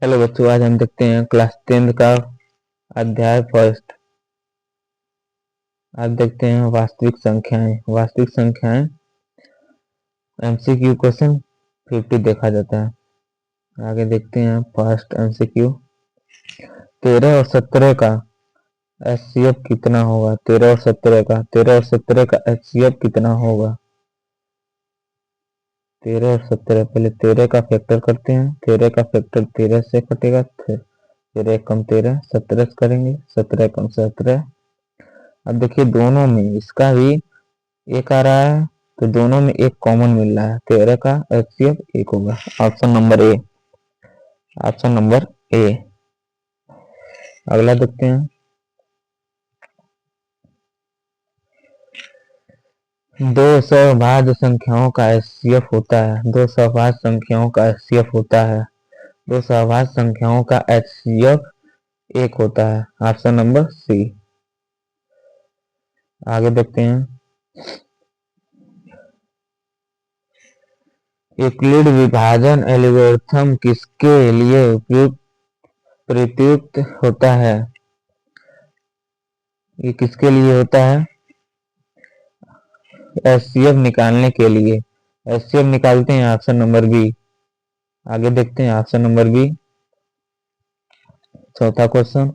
Hello बच्चों, आज हम देखते हैं क्लास 10 का अध्याय फर्स्ट। आज देखते हैं वास्तविक संख्याएं। वास्तविक संख्याएं एमसीक्यू क्वेश्चन 50 देखा जाता है। आगे देखते हैं फर्स्ट एमसीक्यू। 13 और 17 का एचसीएफ कितना होगा? 13 और 17 का एचसीएफ कितना होगा? 13 और 17, पहले 13 का फैक्टर करते हैं। 13 का फैक्टर 13 से कटेगा, 13 कम 13, 17 से करेंगे, 17 कम 17। अब देखिए दोनों में इसका भी एक आ रहा है, तो दोनों में एक कॉमन मिल रहा है। 13 का एचसीएफ एक होगा। Option number A. Option number A. अगला देखते हैं। दो सहभाज्य संख्याओं का एचसीएफ होता है। दो सहभाज्य संख्याओं का एचसीएफ होता है। दो सहभाज्य संख्याओं का एचसीएफ एक होता है। Option number C. आगे देखते हैं। यूक्लिड विभाजन एल्गोरिथम किसके लिए प्रयुक्त होता है? ये किसके लिए होता है? एचसीएफ निकालने के लिए। एचसीएफ निकालते हैं ऑप्शन नंबर बी। आगे देखते हैं ऑप्शन नंबर बी। चौथा क्वेश्चन।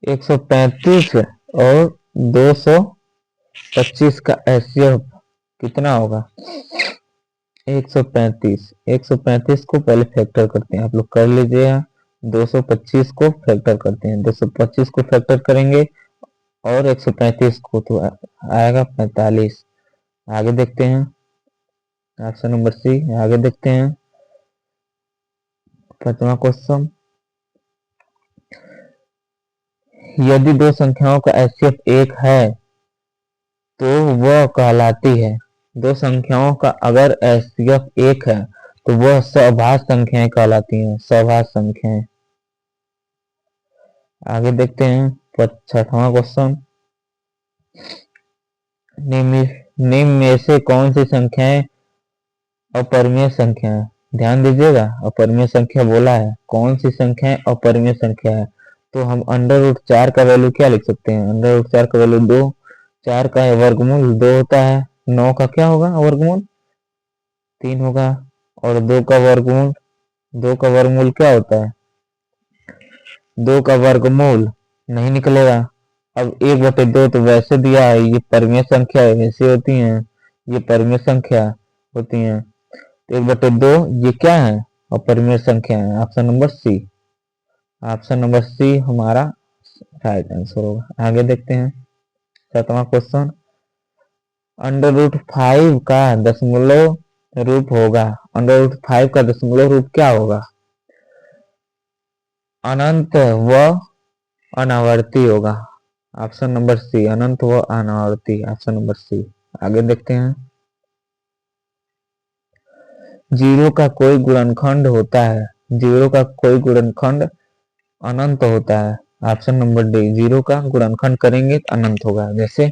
135 और 225 का एचसीएफ कितना होगा? 135 को पहले फैक्टर करते हैं, आप लोग कर लीजिए। 225 को फैक्टर करते हैं, 225 को फैक्टर करेंगे और 135 को तो आएगा 45। आगे देखते हैं ऑप्शन नंबर सी। आगे देखते हैं पांचवा क्वेश्चन। यदि दो संख्याओं का एचसीएफ एक है तो वह कहलाती है। दो संख्याओं का अगर एचसीएफ एक है तो वह सहभाज्य संख्याएं कहलाती हैं। सहभाज्य संख्याएं। आगे देखते हैं छठवां क्वेश्चन। निम्न में से कौन सी संख्याएं अपरिमेय संख्या है? ध्यान दीजिएगा, अपरिमेय संख्या बोला है। कौन सी संख्या अपरिमेय संख्या है? तो हम √4 का वैल्यू क्या लिख सकते हैं? √4 का वैल्यू 2। 4 का वर्गमूल 2 होता है। 9 का क्या होगा वर्गमूल? 3 होगा। और 2 का वर्गमूल क्या होता है? 2 का वर्गमूल नहीं निकलेगा। अब 1/2 तो वैसे दिया है, ये परिमेय संख्या ऐसी होती है, ये परिमेय संख्या होती है। 1/2 ये क्या है? अपरिमेय संख्या है। Option number C. Option number C हमारा राइट आंसर होगा। आगे देखते हैं सातवां क्वेश्चन। √5 का दशमलव रूप होगा। √5 का दशमलव रूप क्या होगा? अनंत व अनावर्ती होगा। ऑप्शन नंबर सी, अनंत व अनावर्ती। Option number C. आगे देखते हैं। 0 का कोई गुणनखंड होता है। 0 का कोई गुणनखंड अनंत होता है। Option number D. 0 का गुणनखंड करेंगे तो अनंत होगा। जैसे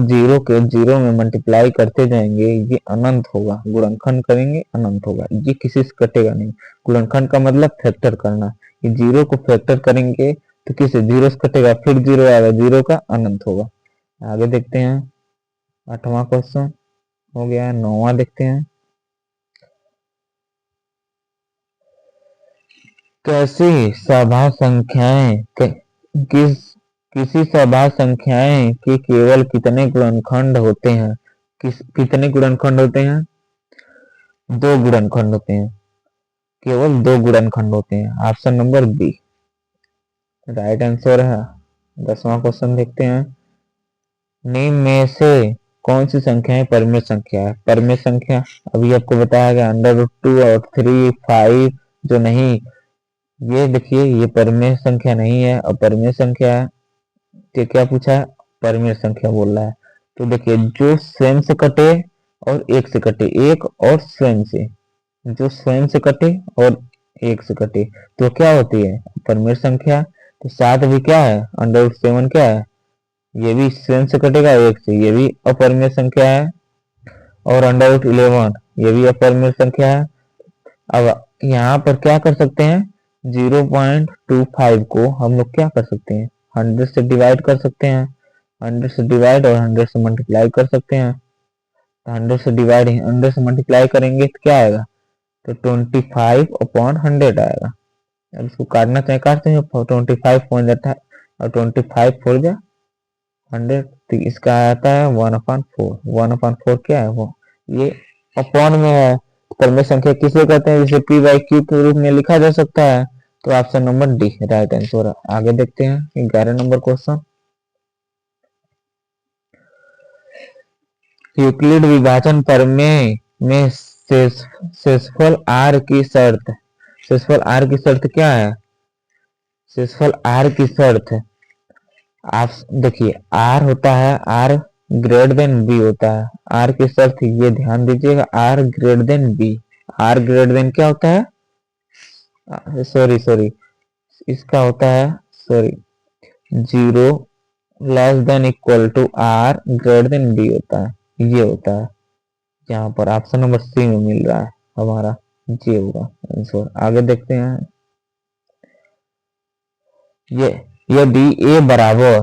0 के 0 में मल्टीप्लाई करते जाएंगे, ये अनंत होगा। गुणनखंड करेंगे अनंत होगा, ये किसी से कटेगा नहीं। गुणनखंड का मतलब फैक्टर करना। ये 0 को फैक्टर करेंगे तो किसी 0 से कटेगा, फिर 0 आएगा, 0 का अनंत होगा। आगे देखते हैं। 8वां क्वेश्चन हो गया। 9वां देखते हैं। कैसी सहभाज्य संख्याएं किसी सहभाज्य संख्याएं के केवल कितने गुणनखंड होते हैं? कितने गुणनखंड होते हैं? 2 गुणनखंड होते हैं। केवल 2 गुणनखंड होते हैं। Option number B right answer है। 10वां क्वेश्चन देखते हैं। निम्न में से कौन सी संख्याएं परिमेय संख्या है? परिमेय संख्या अभी आपको बताया गया। √2 और 3, 5 जो नहीं, ये देखिए ये परिमेय संख्या नहीं है, अपरिमेय संख्या है। तो क्या पूछा है? परिमेय संख्या बोल रहा है। तो देखिए जो स्वयं से कटे और एक से कटे, एक और स्वयं से, जो स्वयं से कटे और एक से कटे तो क्या होती है? परिमेय संख्या। तो 7 भी क्या है? √7 क्या है? ये भी स्वयं से कटेगा एक से, ये भी अपरिमेय संख्या है। और √11 ये भी अपरिमेय संख्या है। अब यहाँ पर क्या कर सकते हैं? 0.25 को हम लोग क्या कर सकते हैं, 100 से डिवाइड कर सकते हैं, 100 से डिवाइड और 100 से मल्टीप्लाई कर सकते हैं। तो 100 से डिवाइड 100 से मल्टीप्लाई करेंगे तो क्या आएगा, तो 25/100 आएगा। अब इसको काटना चाहे काटते हैं, 25 पॉइंट जाता है और 25 फोर जा 100, तो इसका आता है 1/4। 1/4 क्या है वो, ये अपॉन में है। क्रमिक संख्या किसे कहते हैं, जिसे पी बाई क्यू के रूप में लिखा जा सकता है। तो option number D right answer है। आगे देखते हैं 11 नंबर क्वेश्चन। यूक्लिड विभाजन प्रमेय में शेषफल आर की शर्त, शेषफल आर की शर्त क्या है, शेषफल आर की शर्त आप देखिए, आर होता है, आर ग्रेटर देन बी होता है। आर की शर्त ये ध्यान दीजिएगा, R greater than B. R greater than क्या होता है, सॉरी इसका होता है, sorry 0 less than equal to R greater than B होता है, ये होता है। यहाँ पर ऑप्शन नंबर सी में मिल रहा है हमारा, ये होगा आंसर। आगे देखते हैं, ये यदि ए बराबर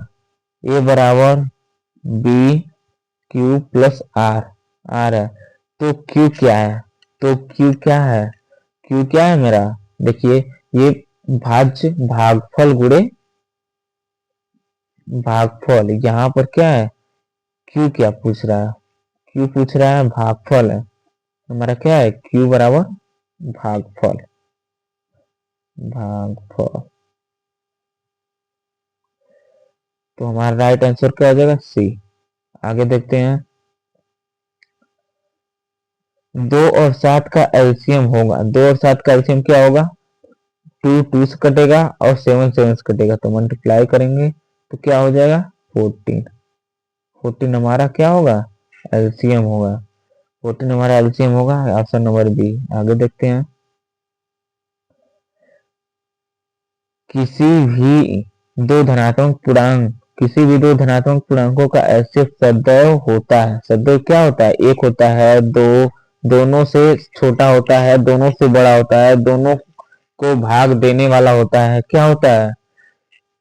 बी क्यू प्लस आर है, तो क्यू क्या है, तो क्यू क्या है, क्यू क्या है मेरा, देखिए ये भाज्य भागफल गुणे भागफल, यहाँ पर क्या है, क्यू क्या पूछ रहा है, क्यू पूछ रहा है भागफल है, हमारा क्या है, क्यू बराबर भागफल, तो हमारा राइट आंसर क्या हो जाएगा, सी। आगे देखते हैं, 2 और 7 का एलसीएम होगा, 2 और 7 का एलसीएम क्या होगा, 2 से कटेगा और 7 से कटेगा, तो मल्टीप्लाई करेंगे तो क्या हो जाएगा 14 हमारा क्या होगा, एलसीएम होगा, 14 हमारा एलसीएम होगा, ऑप्शन नंबर बी। आगे देखते हैं, किसी भी दो धनात्मक पूर्णांकों का एलसीएम सदैव होता है, सदैव क्या होता है, एक होता है, दो दोनों से छोटा होता है, दोनों से बड़ा होता है, दोनों को भाग देने वाला होता है, क्या होता है,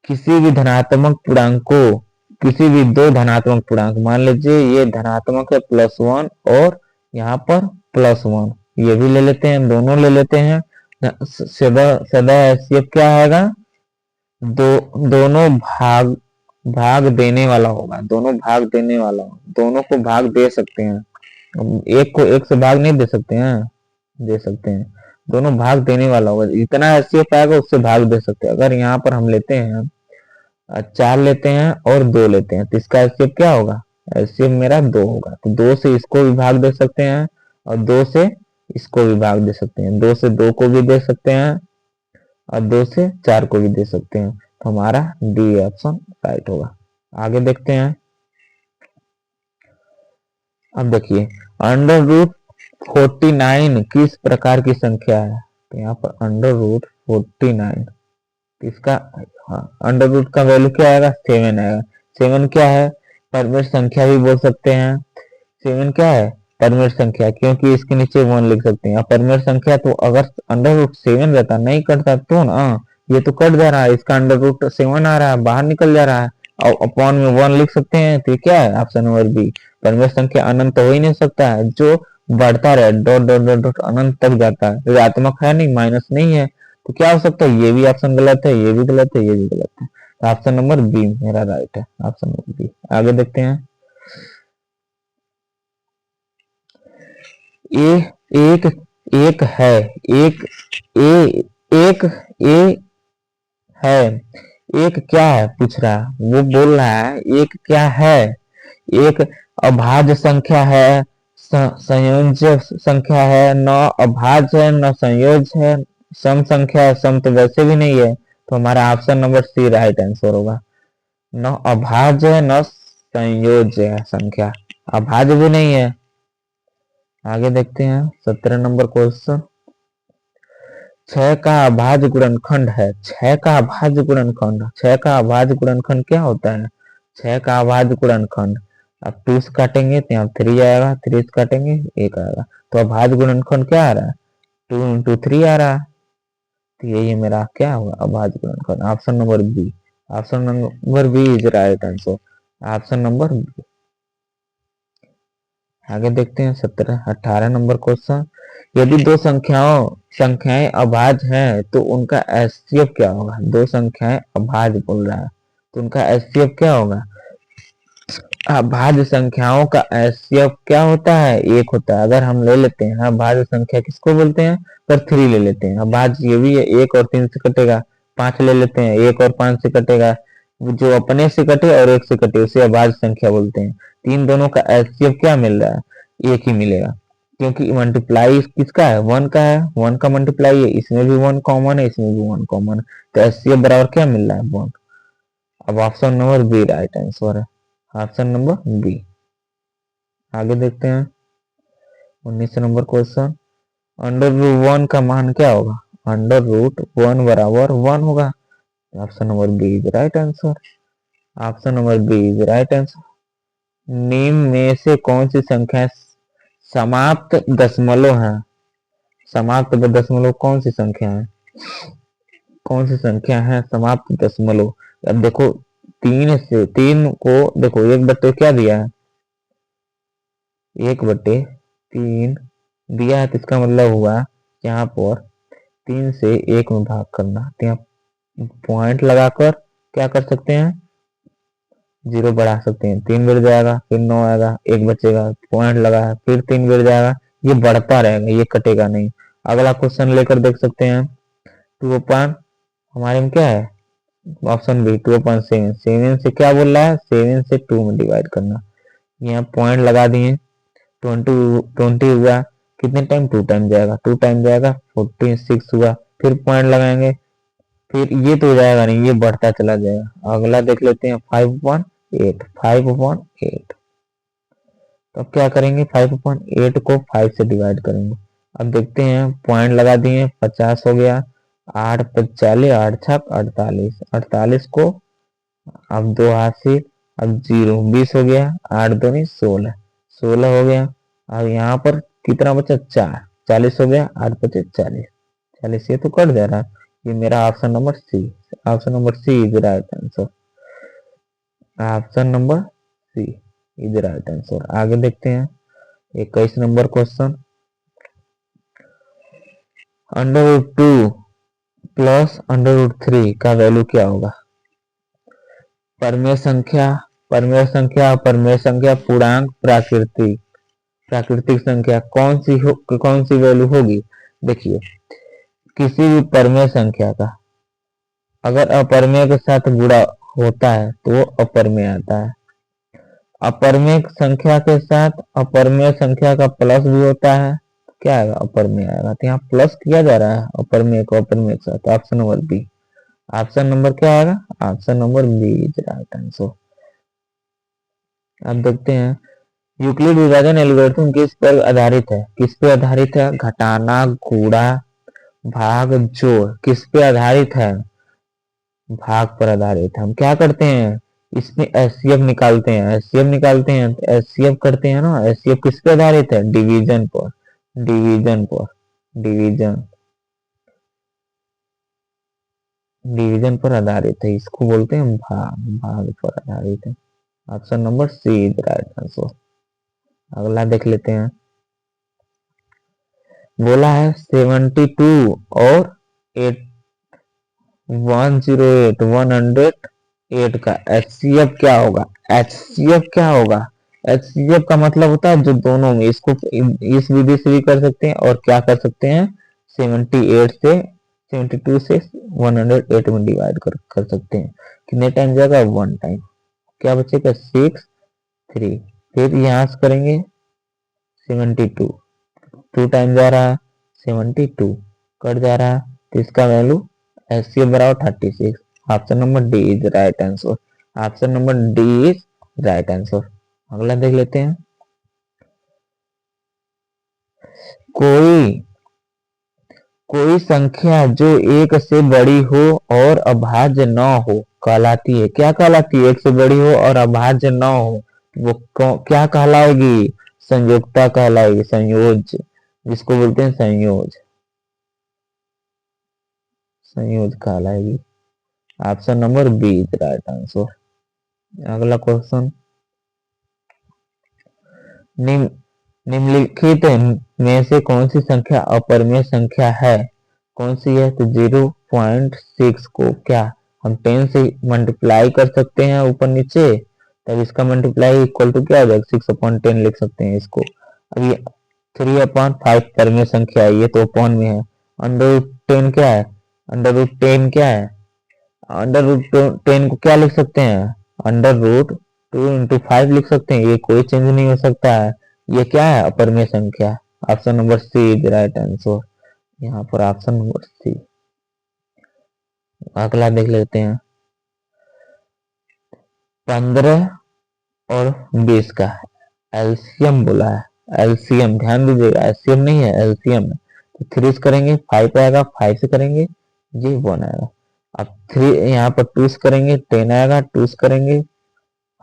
किसी भी धनात्मक पूर्णांक को, किसी भी दो धनात्मक पूर्णांक, मान लीजिए ये धनात्मक है +1 और यहाँ पर +1, ये भी ले लेते हैं, दोनों ले लेते हैं, सदा एचसीएफ क्या आएगा, दोनों भाग देने वाला होगा, दोनों भाग देने वाला होगा, दोनों को भाग दे सकते हैं, एक को एक से भाग नहीं दे सकते हैं, दे सकते हैं, दोनों भाग देने वाला होगा, इतना एचसीएफ आएगा उससे भाग दे सकते हैं। अगर यहाँ पर हम लेते हैं 4 लेते हैं और 2 लेते हैं, तो इसका एचसीएफ क्या होगा, एचसीएफ मेरा 2 होगा, तो 2 से इसको भी भाग दे सकते हैं और 2 से इसको भी भाग दे सकते हैं, 2 से 2 को भी दे सकते हैं और 2 से 4 को भी दे सकते हैं, तो हमारा डी ऑप्शन राइट होगा। आगे देखते हैं, अब देखिए √49 किस प्रकार की संख्या है, तो यहाँ पर √49 इसका, हाँ अंडर रूट का वैल्यू क्या आएगा, 7 आएगा। 7 क्या है, परमेट संख्या भी बोल सकते हैं, 7 क्या है, परमेट संख्या, क्योंकि इसके नीचे 1 लिख सकते हैं। परमेट संख्या तो अगर √7 रहता नहीं कटता तो ना, ये तो कट जा रहा है, इसका √7 आ रहा है, बाहर निकल जा रहा है और अपॉन में 1 लिख सकते हैं, तो क्या है ऑप्शन नंबर बी। परमेट संख्या अनंत तो हो ही नहीं सकता है, जो बढ़ता रहे डॉट डॉट डॉट डॉट अनंत तक जाता है, ऋणात्मक है नहीं, माइनस नहीं है, तो क्या हो सकता है, ये भी ऑप्शन गलत है, ये भी गलत है, ये भी गलत है, तो ऑप्शन नंबर बी मेरा राइट है, ऑप्शन नंबर बी। आगे देखते हैं, ए एक एक है, एक ए एक ए है, एक क्या है पूछ रहा है, वो बोल रहा है एक क्या है, एक अभाज्य संख्या है, संयोज्य संख्या है, न अभाज्य है न संयोज्य है, सम संख्या है, सम तो वैसे भी नहीं है, तो हमारा option number C right answer होगा, न अभाज्य है न संयोज्य है संख्या, अभाज्य भी नहीं है। आगे देखते हैं 17 नंबर क्वेश्चन, 6 का अभाज्य गुणनखंड है, 6 का अभाज्य गुणनखंड, 6 का अभाज्य गुणनखंड क्या होता है, 6 का अभाज्य गुणनखंड, अब 2 से काटेंगे तो यहाँ 3 आएगा, 3 से काटेंगे 1 आएगा, तो अभाज्य गुणनखंड क्या आ रहा है, 2 × 3 आ रहा है, तो ये मेरा क्या होगा, अभाज्य गुणनखंड। Option number B, option number B is right answer, option number B. आगे देखते हैं 18 नंबर क्वेश्चन। यदि दो संख्याएं अभाज्य हैं तो उनका एचसीएफ क्या होगा। दो संख्याएं अभाज्य बोल रहा है तो उनका एचसीएफ क्या होगा। अभाज्य संख्याओं का एचसीएफ क्या होता है, एक होता है। अगर हम ले लेते हैं अभाज्य संख्या किसको बोलते हैं, पर 3 ले लेते हैं। अभाज्य ये भी है, 1 और 3 से कटेगा। 5 ले लेते हैं, 1 और 5 से कटेगा। जो अपने से कटे और 1 से कटे उसे अभाज्य संख्या बोलते हैं। तीन दोनों का एचसीएफ क्या मिल रहा है, एक ही मिलेगा, क्योंकि मल्टीप्लाई किसका है, 1 का है। 1 का मल्टीप्लाई है, इसमें भी 1 कॉमन है, इसमें भी 1 कॉमन है, तो एचसीएफ बराबर क्या मिल रहा है, 1। अब option number B right answer है, ऑप्शन नंबर बी। आगे देखते हैं 19 नंबर क्वेश्चन। अंडर रूट 1 का मान क्या होगा। अंडर रूट 1 बराबर 1 होगा। Option number B is right answer, option number B is right answer. निम्न में से कौन सी संख्या समाप्त दशमलव है। समाप्त दशमलव कौन सी संख्या है, कौन सी संख्या है समाप्त दशमलव। अब देखो 3 को देखो 1/3 क्या दिया है, 1/3 दिया है, तो इसका मतलब हुआ यहाँ पर 3 से 1 में भाग करना। तो यहाँ पॉइंट लगाकर क्या कर सकते हैं, 0 बढ़ा सकते हैं। 3 बढ़ जाएगा, फिर 9 आएगा, 1 बचेगा, पॉइंट लगा है, फिर 3 बढ़ जाएगा, ये बढ़ता रहेगा, ये कटेगा नहीं। अगला क्वेश्चन लेकर देख सकते हैं। 2 हमारे में क्या है, ऑप्शन बी 2/7। 7 से क्या बोल रहा है, 7 से 2 में डिवाइड करना। यहाँ पॉइंट लगा दिए, 20 हुआ, कितने टाइम, 2 टाइम जाएगा, 2 टाइम जाएगा, 46 हुआ, फिर पॉइंट लगाएंगे, फिर ये तो हो जाएगा नहीं, ये बढ़ता चला जाएगा। अगला देख लेते हैं 5/8, 5/8। तो अब क्या करेंगे, 5/8 को 5 से डिवाइड करेंगे। अब देखते हैं, पॉइंट लगा दिए, 50 हो गया, 8×5 = 8×6 = 48 को अब 2 हाथ से, अब 0 20 हो गया, 8×2 = 16, 16 हो गया। अब यहाँ पर कितना बचा, 4, 40 हो गया, 8×5 = 40, 40 ये तो कट जा रहा है। ये मेरा option number C, option number C is right answer, option number C is right answer. आगे देखते हैं 21 नंबर क्वेश्चन। √2 प्लस √3 का वैल्यू क्या होगा। परमेय संख्या, परमेय संख्या, परमेय संख्या, पूर्णांक, प्राकृतिक, प्राकृतिक संख्या, कौन सी वैल्यू होगी। देखिए किसी भी परमेय संख्या का अगर अपरमेय के साथ गुणा होता है तो वो अपरमेय आता है। अपरमेय संख्या के साथ अपरमेय संख्या का प्लस भी होता है, क्या आएगा, अपरमेय आएगा। तो यहाँ प्लस किया जा रहा है अपरमेय को अपरमेय के साथ। Option number B, option number क्या आएगा, option number B is right answer. अब देखते हैं यूक्लिड विभाजन एल्गोरिथम किस पर आधारित है, किस पे आधारित है, घटाना, गुणा, भाग, जोड़, किस पे आधारित है, भाग पर आधारित है। हम क्या करते हैं, इसमें एचसीएफ निकालते हैं, एचसीएफ निकालते हैं, एचसीएफ करते हैं ना। एचसीएफ किस पे आधारित है, डिवीजन पर, डिवीजन पर, डिवीजन, डिवीजन पर आधारित है, इसको बोलते हैं भाग, भाग पर आधारित है। Option number C is right answer. अगला देख लेते हैं, बोला है 72 और 108 का एचसीएफ क्या होगा। एचसीएफ क्या होगा, एचसीएफ का मतलब होता है जो दोनों में, इसको इस विधि से भी कर सकते हैं और क्या कर सकते हैं, 72 से 108 में डिवाइड कर सकते हैं। कितने टाइम जाएगा, 1 टाइम, क्या बचेगा 6 3, फिर यहाँ से करेंगे 72, 2 टाइम जा रहा है, 72 कट जा रहा है, तो इसका वैल्यू एचसीएफ बराबर 36। Option number D is right answer, option number D is right answer. अगला देख लेते हैं, कोई कोई संख्या जो 1 से बड़ी हो और अभाज्य न हो कहलाती है, क्या कहलाती है, 1 से बड़ी हो और अभाज्य न हो वो क्या कहलाएगी, संयोजकता कहलाएगी, संयोज, जिसको बोलते हैं संयोज। संयोज कहलाएगी। Option number B is right answer. अगला क्वेश्चन, निम्नलिखित में से कौन सी संख्या अपरिमेय संख्या है? कौन सी है? तो 0.6 को क्या हम 10 से मल्टीप्लाई कर सकते हैं ऊपर नीचे, तब इसका मल्टीप्लाई इक्वल टू क्या हो जाएगा? 6/10 लिख सकते हैं इसको। अब ये 3/5 परिमेय संख्या है, ये तो अपॉन में है। अंडर रूट 10 क्या है? अंडर रूट 10 क्या है? अंडर रूट 10 को क्या लिख सकते हैं? अंडर रूट 2 × 5 लिख सकते हैं, ये कोई चेंज नहीं हो सकता है। ये क्या है? अपरिमेय संख्या। Option number C is right answer. यहाँ पर ऑप्शन नंबर सी। अगला देख लेते हैं, 15 और 20 का एलसीएम बोला है। एलसीएम ध्यान दीजिएगा, एलसीएम नहीं है, एलसीएम है। तो 3 से करेंगे 5 आएगा, 5 से करेंगे ये 1 आएगा। अब 3 यहाँ पर 2 से करेंगे 10 आएगा, 2 से करेंगे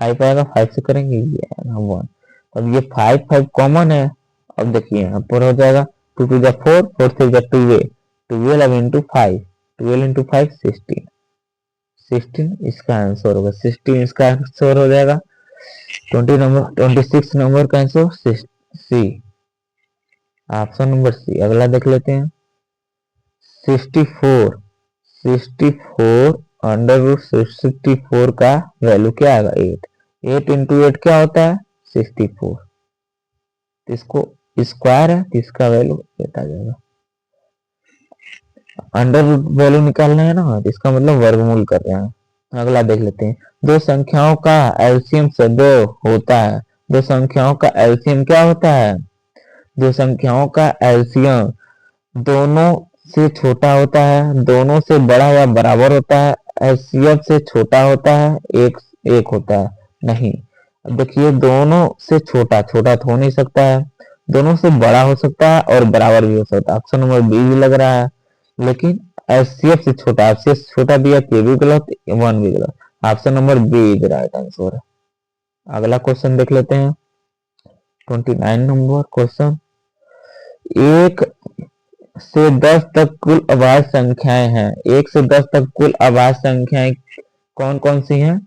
5 आएगा, 5 से करेंगे ये आएगा 1। अब ये 5 कॉमन है। अब देखिए यहाँ पर हो जाएगा 2 2 4, 4 3 12, 12 इंटू 5, 12 इंटू 5 16, 16 इसका आंसर होगा। 16 इसका आंसर हो जाएगा। 26 नंबर का answer C, option number C. अगला देख लेते हैं, 64, 64 अंडर रूट 64 का वैल्यू क्या आएगा? 8, 8 इंटू 8 क्या होता है? 64। इसको स्क्वायर है तो इसका वैल्यू 8 आ जाएगा। अंडर रूट वैल्यू निकालना है ना, तो इसका मतलब वर्गमूल कर रहे हैं। अगला देख लेते हैं, दो संख्याओं का एलसीएम से 2 होता है। दो संख्याओं का एलसीएम क्या होता है? दो संख्याओं का एलसीएम दोनों से छोटा होता है, दोनों से बड़ा या बराबर होता है, एचसीएफ से छोटा होता है, एक एक होता है। नहीं, अब देखिए दोनों से छोटा, छोटा तो हो नहीं सकता है, दोनों से बड़ा हो सकता है और बराबर भी हो सकता है। ऑप्शन नंबर बी भी लग रहा है, लेकिन एचसीएफ से छोटा, एचसीएफ से छोटा दिया तो ये भी गलत, 1 भी गलत। Option number B is right answer है। अगला क्वेश्चन देख लेते हैं, 29 नंबर क्वेश्चन, 1 से 10 तक कुल अभाज्य संख्याएं हैं। 1 से 10 तक कुल अभाज्य संख्याएं कौन कौन सी हैं?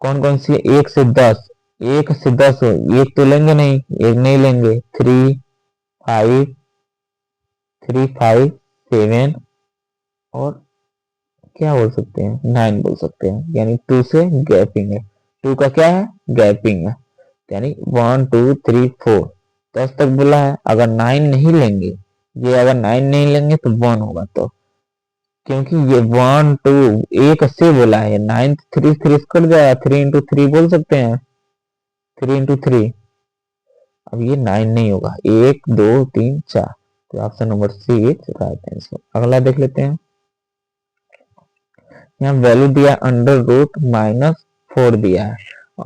कौन कौन सी है? 1 से 10, 1 से 10 एक तो लेंगे नहीं, एक नहीं लेंगे। 3 5 3 5 7 और क्या बोल सकते हैं? 9 बोल सकते हैं, यानी 2 से गैपिंग है। 2 का क्या है? गैपिंग है, यानी 1 2 3 4 10 तक बोला है। अगर 9 नहीं लेंगे, ये अगर 9 नहीं लेंगे तो 1 होगा। तो क्योंकि ये 1 2 1 से बोला है, 9 3 3 कट जाएगा, 3 इंटू 3 बोल सकते हैं, 3 इंटू 3। अब ये 9 नहीं होगा, 1 2 3 4, तो option number C is right answer. अगला देख लेते हैं, यहाँ वैल्यू दिया अंडर रूट -4 दिया है।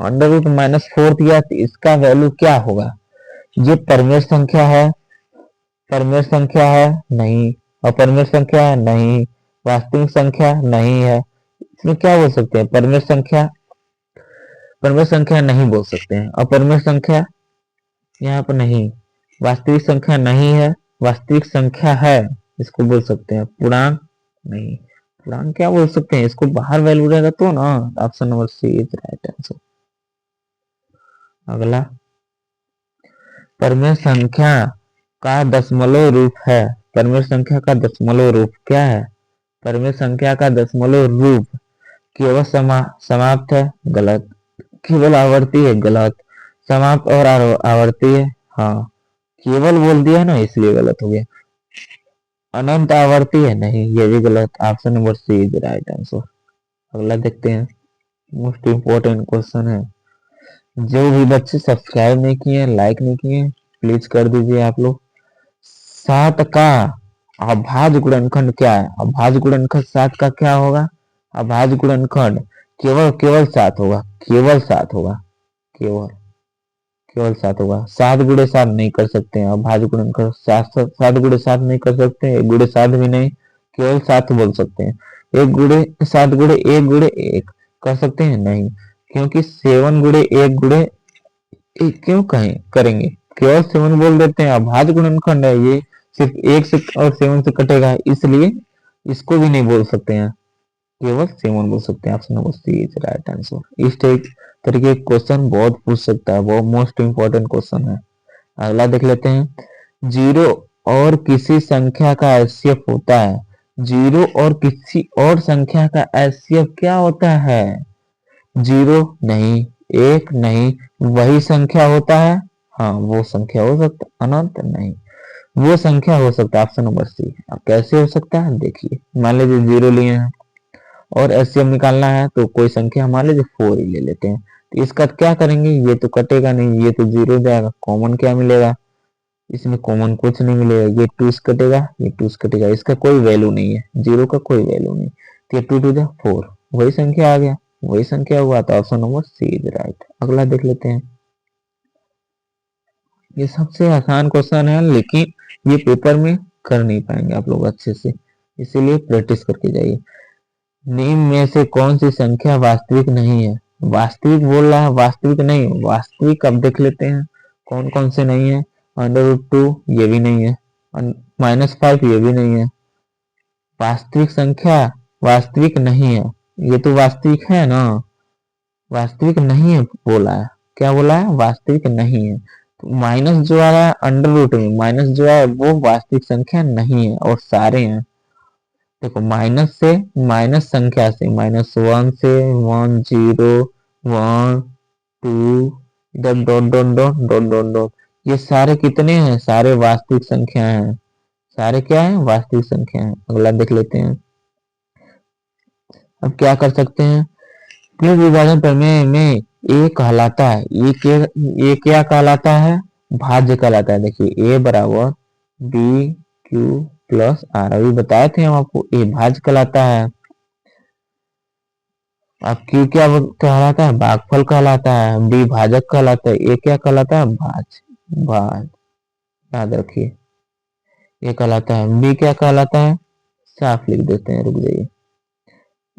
अंडर रूट -4 दिया तो इसका वैल्यू क्या होगा? ये परमेय संख्या है, परमेय संख्या है नहीं, अपरिमेय संख्या है नहीं, वास्तविक संख्या नहीं है। इसमें क्या बोल सकते हैं? परमेय संख्या, परमेय संख्या नहीं बोल सकते हैं। अपरिमेय संख्या यहाँ पर नहीं, वास्तविक संख्या नहीं है, वास्तविक संख्या है इसको बोल सकते हैं। पूर्णांक नहीं, पूर्णांक क्या बोल सकते हैं? इसको बाहर वैल्यू रहेगा तो ना। Option number C is right answer. अगला, परमेय संख्या का दशमलव रूप है। परमेय संख्या का दशमलव रूप क्या है? परमेय संख्या का दशमलव रूप केवल समाप्त है, गलत। केवल आवर्ती है, गलत। समाप्त और आवर्ती है, हाँ। केवल बोल दिया ना इसलिए गलत हो गया। अनंत आवर्ती है, नहीं, ये भी गलत। Option number C is right answer. अगला देखते हैं, मोस्ट इंपोर्टेंट क्वेश्चन है। जो भी बच्चे सब्सक्राइब नहीं किए, लाइक नहीं किए, प्लीज कर दीजिए आप लोग। 7 का अभाज्य गुणनखंड क्या है? अभाज्य गुणनखंड 7 का क्या होगा? अभाज्य गुणनखंड केवल केवल 7 होगा, केवल 7 होगा, केवल केवल 7 होगा। 7 गुणे 7 नहीं कर सकते हैं अभाज्य गुणनखंड, 7 गुणे 7 नहीं कर सकते, 1 गुणे 7 भी नहीं, केवल 7 बोल सकते हैं। 1 गुणे 7 गुणे 1 गुणे 1 कर सकते हैं नहीं, क्योंकि 7 गुणे 1 गुणे 1 क्यों कहें करेंगे, केवल 7 बोल देते हैं। अभाज्य गुणनखंड है ये, सिर्फ 1 से और 7 से कटेगा, इसलिए इसको भी नहीं बोल सकते हैं, केवल सेवन बोल सकते हैं। Option number C is right answer. इस तरीके क्वेश्चन बहुत पूछ सकता है, बहुत मोस्ट इंपॉर्टेंट क्वेश्चन है। अगला देख लेते हैं। जीरो और किसी संख्या का एचसीएफ होता है। जीरो और किसी और संख्या का एचसीएफ क्या होता है? जीरो नहीं, एक नहीं, वही संख्या होता है। हाँ, वो संख्या हो सकता है, अनंत नहीं, वो संख्या हो सकता है। Option number C. अब कैसे हो सकता है देखिए, मान लीजिए जीरो लिए हैं और एचसीएफ निकालना है, तो कोई संख्या मान लीजिए 4 ही ले लेते हैं। तो इसका क्या करेंगे, ये तो कटेगा नहीं, ये तो जीरो जाएगा, कॉमन क्या मिलेगा? इसमें कॉमन कुछ नहीं मिलेगा, ये टू से कटेगा, ये टू से कटेगा, इसका कोई वैल्यू नहीं है, जीरो का कोई वैल्यू नहीं। तो ये टू टू जा 4, वही संख्या आ गया, वही संख्या हुआ। तो option number C is right. अगला देख लेते हैं। ये सबसे आसान क्वेश्चन है, लेकिन ये पेपर में कर नहीं पाएंगे आप लोग अच्छे से, इसीलिए प्रैक्टिस करके जाइए। निम्न में से कौन सी संख्या वास्तविक नहीं है? वास्तविक बोल रहा है, वास्तविक नहीं। वास्तविक अब देख लेते हैं कौन कौन से नहीं है। √2 ये भी नहीं है, -5 ये भी नहीं है। वास्तविक संख्या वास्तविक नहीं है, ये तो वास्तविक है ना, वास्तविक नहीं है बोला है। क्या बोला है? वास्तविक नहीं है। तो माइनस जो आ रहा है √2 में, माइनस जो है वो वास्तविक संख्या नहीं है और सारे हैं। देखो, माइनस से, माइनस संख्या से, -1 से 1 0 1 2, इधर dot dot dot dot dot dot, ये सारे कितने हैं? सारे वास्तविक संख्या हैं। सारे क्या है? वास्तविक संख्या है। अगला देख लेते हैं। अब क्या कर सकते हैं, क्यों विभाजन प्रमेय में ए कहलाता है, ये क्या कहलाता है? भाज्य कहलाता है। देखिए, ए बराबर बी क्यू प्लस आर, अभी बताए थे हम आपको, ए भाज्य कहलाता है। अब क्यू क्या कहलाता है? भागफल कहलाता है। बी भाजक कहलाता है। ए क्या कहलाता है? भाज, भाज, याद रखिए, ये कहलाता है। बी क्या कहलाता है? साफ लिख देते हैं, रुक जाइए।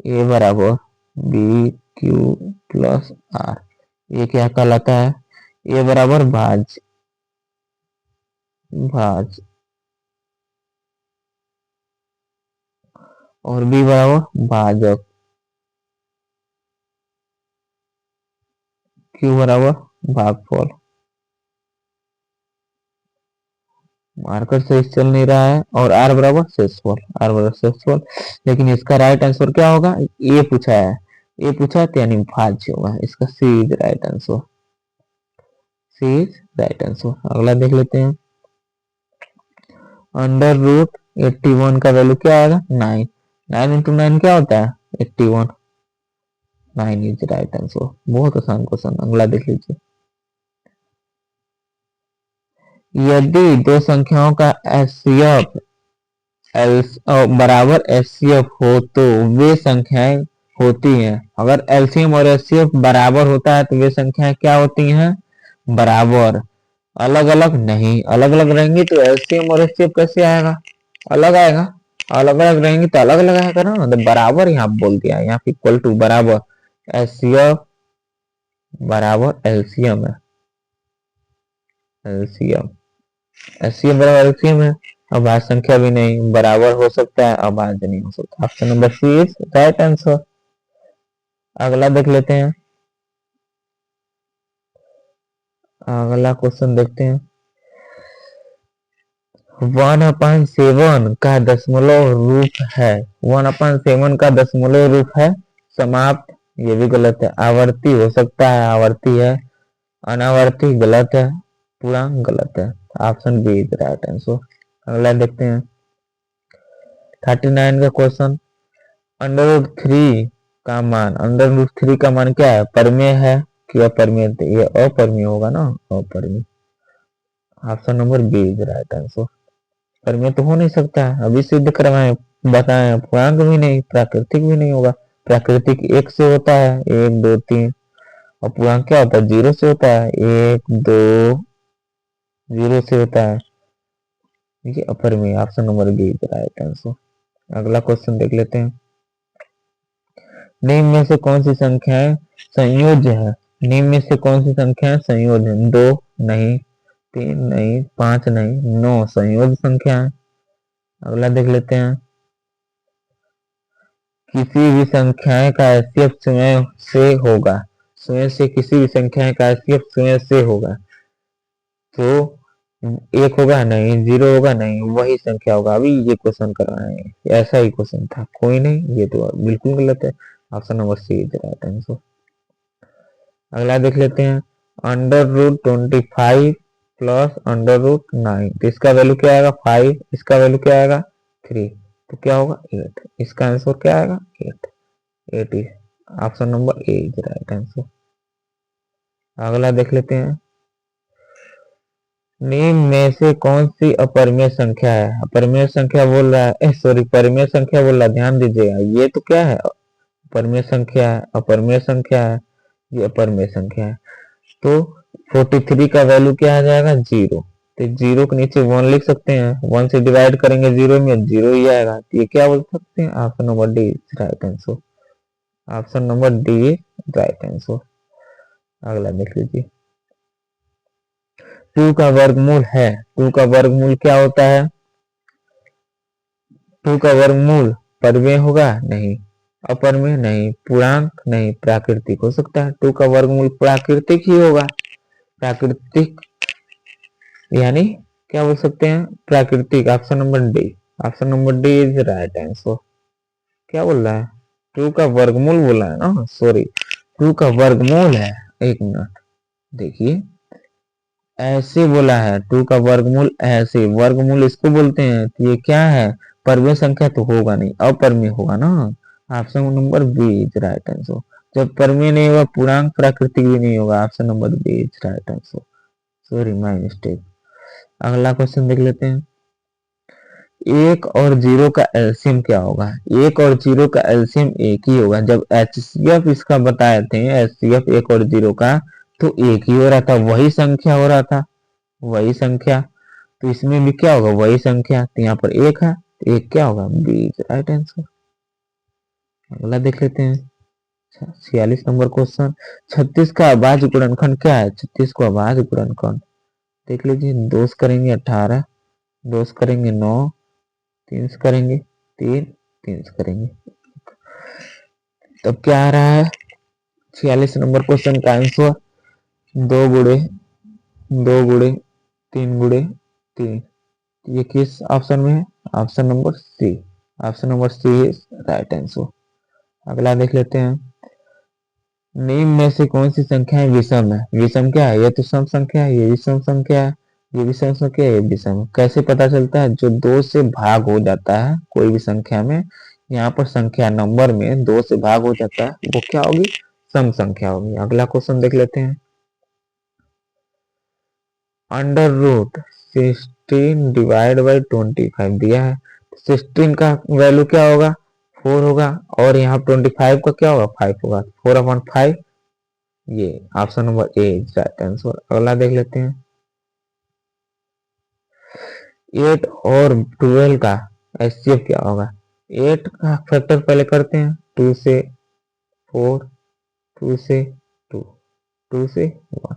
ए बराबर बी क्यू प्लस आर, ये क्या कहलाता है? ए बराबर भाज, भाज, और बी बराबर भाजक, क्यू बराबर भागफल। मार्कर से चल नहीं रहा है, और आर बराबर शेषफल, आर बराबर शेषफल। लेकिन इसका राइट आंसर क्या होगा? ये पूछा है, ये पूछा है तो यानी भाज्य होगा, इसका C is right answer. C is right answer. अगला देख लेते हैं। √81 का वैल्यू क्या आएगा? 9। 9 इंटू 9 क्या होता है? 81। 9 इज राइट आंसर। बहुत आसान क्वेश्चन। अगला देख लीजिए। यदि दो संख्याओं का एचसीएफ बराबर एचसीएफ हो तो वे संख्याएं होती हैं। अगर एलसीएम और एचसीएफ बराबर होता है तो वे संख्याएं क्या होती हैं? बराबर। अलग अलग नहीं, अलग अलग रहेंगी तो एलसीएम और एचसीएफ कैसे आएगा? अलग आएगा। अलग अलग रहेंगी तो अलग अलग आएगा ना, तो बराबर यहाँ बोल दिया, यहाँ पे इक्वल टू बराबर, एचसीएफ बराबर एलसीएम है, एलसीएम, एचसीएफ बराबर एलसीएम है। अभाज्य संख्या भी नहीं, बराबर हो सकता है, अभाज्य नहीं हो सकता। Option number C is right answer. अगला देख लेते हैं। अगला क्वेश्चन देखते हैं। 1/7 का दशमलव रूप है। 1/7 का दशमलव रूप है समाप्त, ये भी गलत है। आवर्ती हो सकता है, आवर्ती है। अनावर्ती गलत है। पूर्णांक गलत है। Option B is right answer. अगला देखते हैं। 39 का क्वेश्चन। √3 का मान, √3 का मान क्या है? परमेय है कि अपरिमेय? ये अपरिमेय होगा ना, अपरिमेय। Option number B is right answer. परमेय तो हो नहीं सकता है, अभी सिद्ध करवाए, बताए। पूर्णांक भी नहीं, प्राकृतिक भी नहीं होगा। प्राकृतिक 1 से होता है, 1 2 3, और पूर्णांक क्या होता है? 0 से होता है, 1 2 0 से होता है। ये अपरिमेय। Option number B is right answer. अगला क्वेश्चन देख लेते हैं। निम्न में से कौन सी संख्याएं संयोज्य है? निम्न में से कौन सी संख्याएं संयोज्य है? 2 नहीं, 3 नहीं, 5 नहीं, 9 संयोज्य संख्या है। अगला देख लेते हैं। किसी भी संख्या का एचसीएफ स्वयं से होगा, स्वयं से किसी भी संख्या का एचसीएफ स्वयं से होगा, तो एक होगा नहीं, जीरो होगा नहीं, वही संख्या होगा। अभी ये क्वेश्चन करवाए हैं, ऐसा ही क्वेश्चन था, कोई नहीं, ये तो बिल्कुल गलत है। Option number C is right answer. अगला देख लेते हैं, √25 प्लस √9, तो इसका वैल्यू क्या आएगा 5, इसका वैल्यू क्या आएगा 3, तो क्या होगा 8, इसका आंसर क्या आएगा 8 is option number A is right answer. अगला देख लेते हैं, निम्न में से कौन सी अपरिमेय संख्या है, अपरिमेय संख्या बोल रहा है, सॉरी परिमेय संख्या बोल रहा है, ध्यान दीजिएगा, ये तो क्या है अपरिमेय संख्या है, अपरिमेय संख्या है, ये अपरिमेय संख्या है। तो 43 का वैल्यू क्या आ जाएगा 0, तो 0 के नीचे 1 लिख सकते हैं, 1 से डिवाइड करेंगे 0 में 0 ही आएगा, तो ये क्या बोल सकते हैं, option number D right answer, option number D right answer. अगला देख लीजिए, 2 का वर्गमूल है, 2 का वर्गमूल क्या होता है, 2 का वर्गमूल परिमेय होगा नहीं, अपरिमेय नहीं, पूर्णांक नहीं, प्राकृतिक हो सकता है, 2 का वर्गमूल प्राकृतिक ही होगा, प्राकृतिक यानी क्या बोल सकते हैं प्राकृतिक, option number D, option number D is right answer. क्या बोल रहा है 2 का वर्गमूल बोला है ना, सॉरी 2 का वर्गमूल है, एक मिनट देखिए, ऐसे बोला है 2 का वर्गमूल, ऐसे वर्गमूल इसको बोलते हैं, तो ये क्या है परिमेय संख्या तो होगा नहीं, अपरिमेय होगा ना, option number B is right answer. जब परिमेय नहीं होगा पूर्णांक प्राकृतिक भी नहीं होगा, option number B is right answer, sorry my mistake. अगला क्वेश्चन देख लेते हैं, 1 और 0 का एलसीएम क्या होगा, 1 और 0 का एलसीएम एक ही होगा, जब एचसीएफ इसका बताए थे, एचसीएफ 1 और 0 का, तो एक ही हो रहा था, वही संख्या हो रहा था, वही संख्या, तो इसमें भी क्या होगा वही संख्या, तो यहाँ पर 1 है, तो 1 क्या होगा बी राइट आंसर। अगला देख लेते हैं, 46 नंबर क्वेश्चन, 36 का अभाज्य गुणनखंड क्या है, 36 को अभाज्य गुणनखंड देख लीजिए, 2 करेंगे 18, 2 करेंगे 9, 3 करेंगे 3, 3 करेंगे, तब क्या आ रहा है 46 नंबर क्वेश्चन का आंसर 2 गुणे 2 गुणे 3 गुणे 3, ये किस ऑप्शन में है, option number C, option number C is right answer. अगला देख लेते हैं, निम्न में से कौन सी संख्याएं विषम है, विषम क्या है, ये तो सम संख्या है, ये विषम संख्या है, ये विषम संख्या है, ये विषम है, कैसे पता चलता है, जो 2 से भाग हो जाता है कोई भी संख्या में, यहाँ पर संख्या नंबर में 2 से भाग हो जाता है, वो क्या होगी सम संख्या होगी। अगला क्वेश्चन देख लेते हैं, √16 डिवाइड बाई 25 दिया है, 16 का वैल्यू क्या होगा 4 होगा, और यहाँ 25 का क्या होगा 5 होगा, 4/5, ये option number A right answer. अगला देख लेते हैं, 8 और 12 का एचसीएफ क्या होगा, 8 का फैक्टर पहले करते हैं, 2 से 4, 2 से 2, 2 से 1,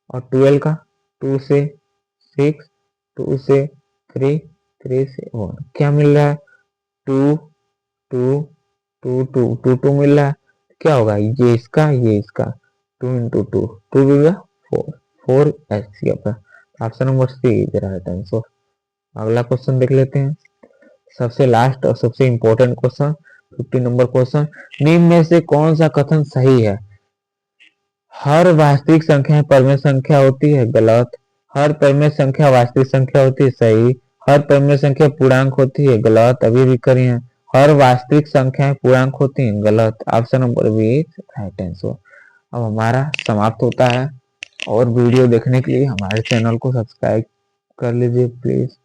और 12 का 2 से 6, 2 से 3, 3 से 1, क्या मिल रहा है 2 2 2 2 2 2 मिल रहा है, क्या होगा ये इसका 2 into 2 2 होगा 4, 4 एचसीएफ है, option number C is right answer. अगला क्वेश्चन देख लेते हैं, सबसे लास्ट और सबसे इंपॉर्टेंट क्वेश्चन 50 नंबर क्वेश्चन, निम्न में से कौन सा कथन सही है, हर वास्तविक संख्या परिमेय संख्या होती है गलत, हर परिमेय संख्या वास्तविक संख्या होती है सही, हर परिमेय संख्या पूर्णांक होती है गलत, अभी भी करी है, हर वास्तविक संख्याएं पूर्णांक होती हैं गलत, option number B right answer. अब हमारा समाप्त होता है, और वीडियो देखने के लिए हमारे चैनल को सब्सक्राइब कर लीजिए प्लीज।